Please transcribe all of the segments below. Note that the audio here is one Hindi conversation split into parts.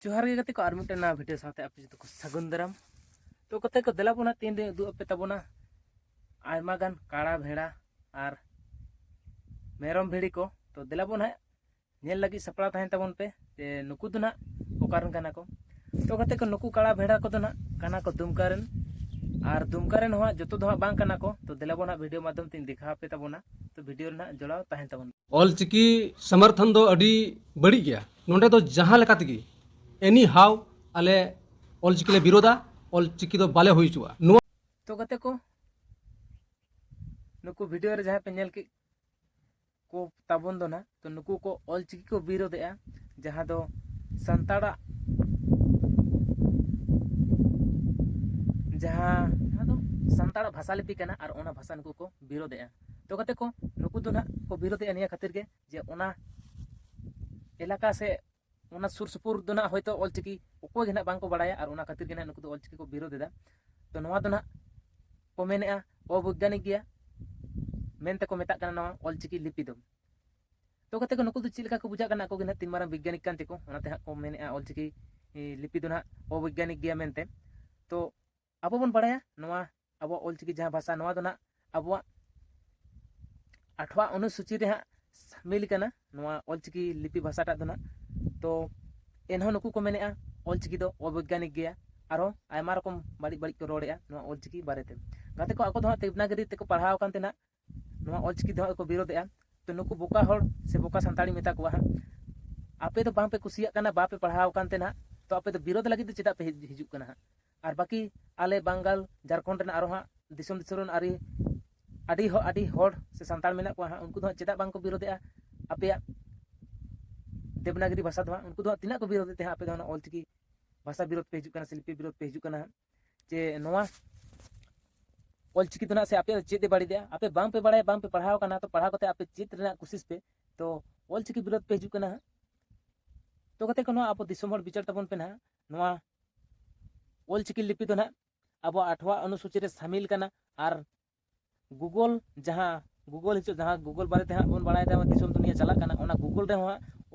जोहार गे गते को आर मिटे ना भिडियो साथे आपे जतो को सगुन दाराम तो कते को देला बोना तीन दिन उदु आपे ताबोना आयमा गान काड़ा भेड़ा आर मेरम भेड़ी को तो देला बोना नेल लगी सपड़ा तहन ताबोन पे जे नुकु दो ना ओकारन काना को तो कते को नुकु काड़ा भेड़ा को दो ना काना को दुमकारन आर दुमकारन हो जतो दो बांग काना को तो देला बोना वीडियो माध्यम तीन दिखा पे ताबोना तो वीडियो ना जोड़ाव तहन ताबोन ऑलचिकी समर्थन दो अड़ी बड़ी गया नोंडे दो जहां लेका तगी एनी हाउ आले ऑलचिकी ले विरोधा ऑलचिकी दो बाले हुई चुआ तो कते को नुकु वीडियो रे जहां पे नेल के को ताबोन दो ना तो नुकु को ऑलचिकी को विरोधेआ जहां दो संताड़ा जहां दो संताड़ा भाषा लिपि कना और ओना भाषा नुकु को विरोधेआ तो कते को नुकु दो ना को विरोधेआ निया खातिर के जे ओना इलाका से ओना सुर सुपुर दो ना होयतो ऑलचिकी उको गे ना बांको बड़ाया और ओना खातिर के ना नुकु दो ऑलचिकी को विरोधेदा तो नोवा दो ना को मेनेआ अवैज्ञानिक गया मेनते को मेता कना नोवा ऑलचिकी लिपि दो तो कते को नुकु दो चिलका को बुझा कना को गे ना तीन मारा वैज्ञानिक कान तेको ओनाते हा को मेनेआ ऑलचिकी लिपि दो ना अवैज्ञानिक गया मेनते तो अब बन बड़ाया नोवा अब ऑलचिकी जहां भाषा नोवा दो ना अब 8वां अनुसूची रे हा शामिल कना नोवा ऑलचिकी लिपि भाषाटा दो ना तो एनहो नुकु को मेनेआ ऑलचिकी दो अवैज्ञानिक गया आरो आयमा रकम बाड़ी बाड़ी को रोड़ेआ नोवा ऑलचिकी बारेते गाते को आको दो देवनागरी तेको पढ़ाव कान तेना नोवा ऑलचिकी दो को विरोधेआ तो नुकु बोका होड़ से बोका संताड़ी मेता को आपे तो बांग पे कुसिया कना बापे पढ़ाव कान तेना तो आपे तो विरोध लगी तो चेदा पे हिजुक कना और बाकी आले बंगाल झारखंड आरो हा दिसम दिसरन आड़ी होड़ से संताड़ मेना को उनको दो चेदा बांग को विरोधेआ आपे देवनागरी भाषा दो उनको दो तिना को विरोधते आपे दो ऑलचिकी भाषा विरोध पे हिजुक कना शिल्पी विरोध पे हिजुक कना जे नोवा ऑलचिकी दो ना से आपे चेदे बाड़ी दे आपे बांग पे बड़ाय बांग पे पढ़ाव कना तो पढ़ाव कते आपे चेत रेना कोशिश पे तो ऑलचिकी विरोध पे हिजुक कना तो कते को आप दिसम हर विचार तबन पे ना नोवा ऑलचिकी लिपि दो ना अब 8वां अनुसूची रे शामिल कना और गूगल जहां गूगल हिचो जहां गूगल बारे ते बन बड़ाय दा दिसम दुनिया चला कना ओना गूगल रे हो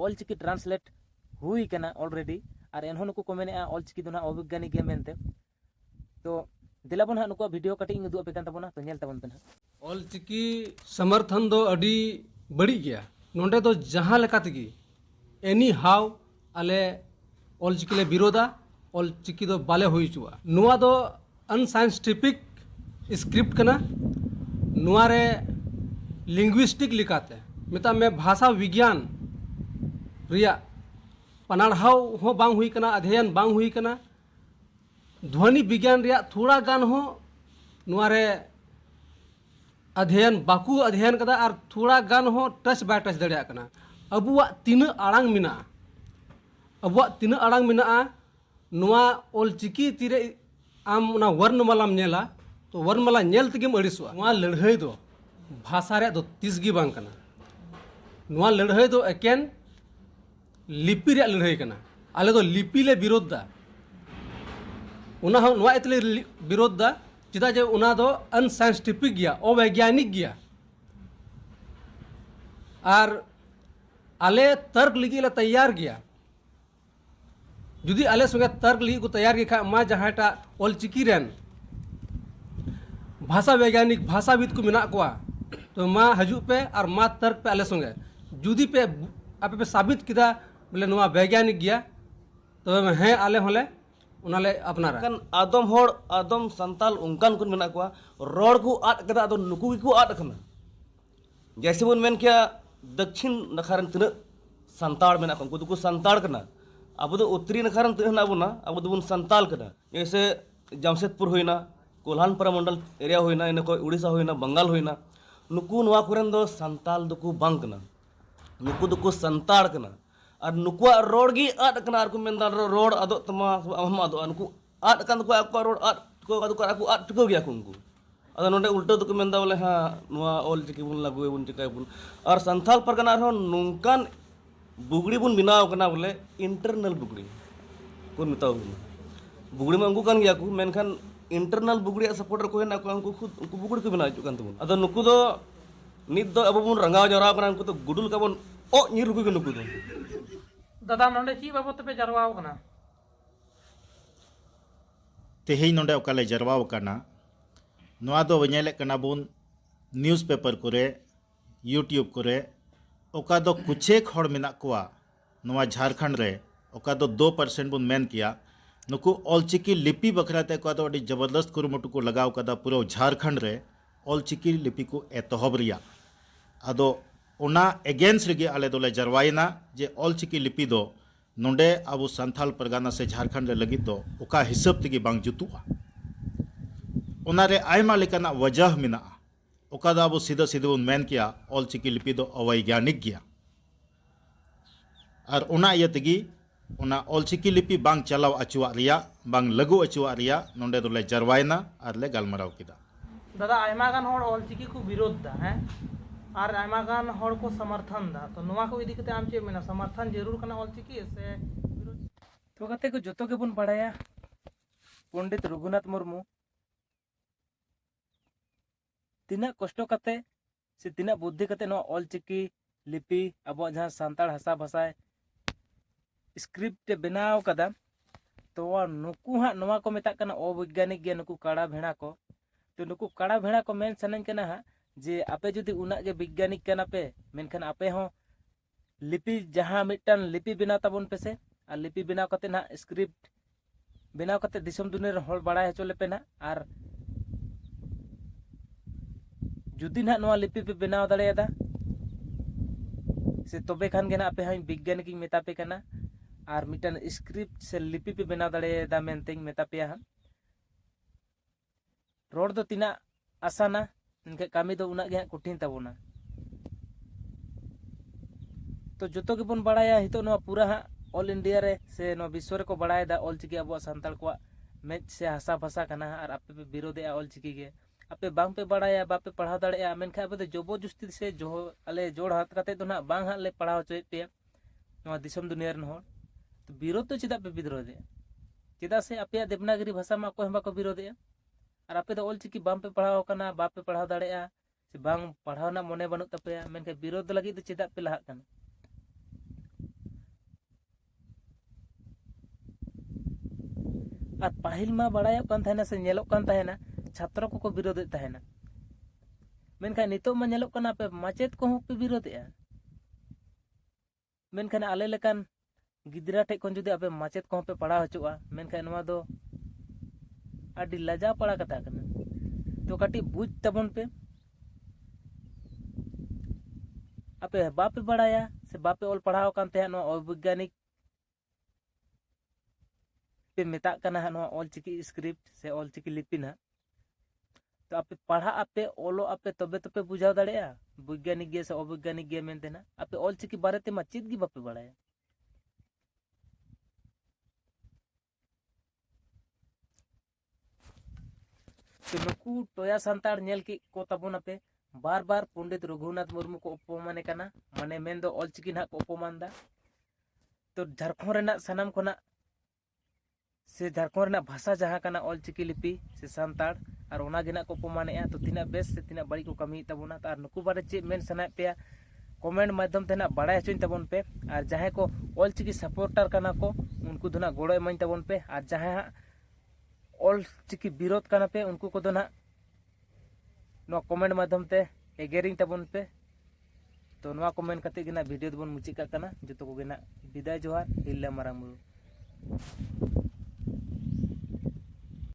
ऑलचिकी ट्रांसलेट हुई कना ऑलरेडी और एनहो नुकु को मेनेआ ऑलचिकी दो ना अवैज्ञानिक गे मेनते तो दिलाबन हा नुकु वीडियो कटिंग उदु पे कान तबना तो नेल तबन पे ना ऑलचिकी समर्थन दो अड़ी बड़ी गया नोंडे दो जहां लेका तगी एनी हाउ आले ऑलचिकी ले विरोधा ऑलचिकी दो बाले हुई चुआ नुआ दो अनसाइंटिफिक स्क्रिप्ट कना नुआ रे लिंग्विस्टिक लिखाते मिता में भाषा विज्ञान रिया पनाढ़ाव हो बांग हुई कना अध्ययन बांग हुई कना ध्वनि विज्ञान रिया थोड़ा गान हो नुआ रे अध्ययन बाकू अध्ययन कदा और थोड़ा गान हो टच बाय टच दड़िया कना अबुआ तीन आड़ांग मिना अबुआ तीन आड़ांग मिना नुआ ऑलचिकी तीरे आम ना वर्णमालाम नेला तो वर्णमाला नेल तगेम अड़िसुआ नुआ लड़ाई दो भाषा रे दो तीसगी बांग कना नुआ लड़ाई दो एकेन लिपि रे लड़ाई कना आले दो लिपि ले विरोध दा उना हो नुआ इतले विरोध दा चिदा जे उना दो अनसाइंटिफिक गया अवैज्ञानिक गया और आले तर्क लगी ले तैयार गया जुदी आले संगे तर्क लगी को तैयार गया मा जहाटा ऑलचिकी रेन भाषा वैज्ञानिक भाषाविद को मेना को तो मा हजू पे और मा तर्क पे आले संगे जुदी पे आपे पे साबित किदा बोले नुआ वैज्ञानिक गया तो हैं आले होले उनाले अपनारा kan adom hor adom santal ungkan kun mena ko ror ku at kada adon nuku ku at kana जैसे बन मेन क्या दक्षिण नखारन तना संताड़ मेना को उनको संताड़ करना अब तो उत्तरी नखारन तना बुना अब तो बुन संताल करना जैसे जमशेदपुर होइना कोल्हानपुर मंडल एरिया होइना इन को उड़ीसा होइना बंगाल होइना नुकु नवा कोरन दो संताल दुकु बांग करना नुकु दुकु संताड़ करना और नुकुआ रोड गी आट करना और को मेनदा रोड अदो तमा हम अदो नुकु आट kan को आपका रोड आट को अदो को आट को गया कुंगु अदो नोंडे उल्टा दुकु मेनदा बोले हां नुआ ऑलचिकी बुन लागु बुन चिकाय बुन और संथाल परगना रो नुंकान बुगड़ी बुन बिनाव कना बोले इंटरनल बुगड़ी को मिताव बुगड़ी में उनको कान गया को मेनखान इंटरनल बुगड़ी सपोर्टर को हेना को उनको खुद उनको बुगड़ी को बिना चुकान तुम अदो नुकु दो नित दो अब बुन रंगाव जरा कना उनको तो गुडुल का बुन ओ नीर को नुकु दो दादा नोंडे ची बाबत पे जरवाव कना तेहें नोंडे ओकाले जरवाव काना नोआ दो नेले कना बुन न्यूज़पेपर करे यूट्यूब करे ओका दो कुछेक हड़ मेना कोआ नोआ झारखंड रे ओका दो 2% बुन मेन किया नुकु ऑलचिकी लिपि बखराते को अड़ी जबरदस्त कुरुमुटु को लगाव कदा पूरा झारखंड रे ऑलचिकी लिपि को एतहब रिया अदो ओना एगेंस्ट रेगे आले दोले जरवाइना जे ऑलचिकी लिपि दो नोंडे अबु संथाल परगाना से झारखंड रे लगी दो ओका हिसाब तेगी बांग जुतुआ ओनारे आयमा लेकाना वजह मिना ओका दो अबु सीधा सीधा उन मेन किया ऑलचिकी लिपि दो अवैज्ञानिक गया और ओना इया तेगी ओना ऑलचिकी लिपि बांग चलाव अचुआ रिया बांग लगु अचुआ रिया नोंडे दोले जरवाइना और ले गलमराव किदा दादा आयमा गान होड़ ऑलचिकी को विरोध दा हैं और आयमा गान होड़ को समर्थन दा तो नोवा को इदी कते आम चे मेना समर्थन जरूर कना ऑलचिकी से विरोध तो कते को जोतो के बुन पढ़ाया पंडित रघुनाथ मुर्मू तीना कष्ट कते से तीना बुद्धि कते नो ऑलचिकी लिपि अब जहाँ सांताड़ भाषा भाषा स्क्रिप्ट बनाव कदा तो नुकु हाँ नोवा को मेता कना अवैज्ञानिक गे नुकु काड़ा भेड़ा को तो नुकु काड़ा भेड़ा को मेन सनन कना हाँ जे आपे जुदी उना गे वैज्ञानिक कना पे मेनखान आपे हो लिपि जहाँ मिटन लिपि बनाव ताबन पे से और लिपि बनाव कते ना स्क्रिप्ट बनाव कते दिसम दुनिया रे हर बड़ाय हचो लेपे ना और जुदी ना नोवा लिपि पे बनाव दाड़ेयादा से तबे खान गे ना आपे हाई वैज्ञानिक मेता पे कना और मिटन स्क्रिप्ट से लिपि पे बनाव दाड़ेयादा मेनतें मेता पेया हाँ रोड दो तीना आसाना इनके कामी दो उना गे कठिन ताबोना तो जोतो के बन बड़ाया हितो नोवा पूरा हाँ ऑल इंडिया रे से नोवा विश्व रे को बड़ायदा ऑलचिकी अब सानताड़ को मेज से हासा भाषा कना और आपे पे विरोधे ऑलचिकी गे आपे बांग पे बड़ाया बापे पढ़ाव दाड़ेया मेनखा अब जबरदस्ती से जो अले जोड़ हाथ कते तो ना बांग हाँ ले पढ़ाव चोय पे नोवा दिसम दुनिया रन होड़ तो विरोध तो चेदा पे विरोधे चेदा से आपे देवनागरी भाषा में कोई बाको विरोधे और आपे तो ऑलचिकी बाम पे पढ़ाव कना बापे पढ़ाव दाड़ेया से बांग पढ़ाव ना मने बनू तपेया मेनखा विरोध लगी तो चेदा पे लहाक कना और पाहिल मा बड़ायोग कान थाहेना से नेलोग कान थाहेना छात्र को विरोध थाहेना मेनखान नितो मा नेलोग काना पे माचेत को पे विरोधेया मेनखान आले लेकान गिदरा ठे कोन जुदी आपे माचेत को पे पढ़ा हचुआ मेनखान नोवा दो आडी लजा पड़ा कथा कना तो काटी बुझ तबन पे आपे बापे बड़ाया से बापे ऑल पढ़ाव कान थे नो अवैज्ञानिक पे मेता कना नो ऑलचिकी स्क्रिप्ट से ऑलचिकी लिपि ना तो आपे पढ़ा आपे ओलो आपे तबे तबे बुझाव दाड़ेया वैज्ञानिक गे से अवैज्ञानिक गे मेनते ना आपे ऑलचिकी बारे ते मा चेद गी बापे बड़ाया तो नुकु टोया सांताड़ नेल के को ताबोन आपे बार बार पंडित रघुनाथ मुर्मू को अपमाने कना माने मेन दो ऑलचिकी ना को अपमान दा तो झारखंड रेना सनाम कोना से झारखंड रेना भाषा जहाँ कना ऑलचिकी लिपि से सांताड़ और ओना गे ना को अपमाने तो तीना बेस से तीना बड़ी को कमी ताबोना और नुकु बारे चे मेन सनाय पे कमेंट माध्यम ते ना बड़ाय हचोइन ताबोन पे और जहाँ को ऑलचिकी सपोर्टर कना को उनको दो ना गोड़ो एमाइन ताबोन पे और जहाँ ऑलचिकी विरोध कना पे उनको को दो ना नो कमेंट माध्यम ते एगेरिंग ताबोन पे तो नोवा कमेंट कते गे ना वीडियो दोबोन मुचिका कना जतो को गे ना विदाय जोहार हिल्ला मारांग बुरु।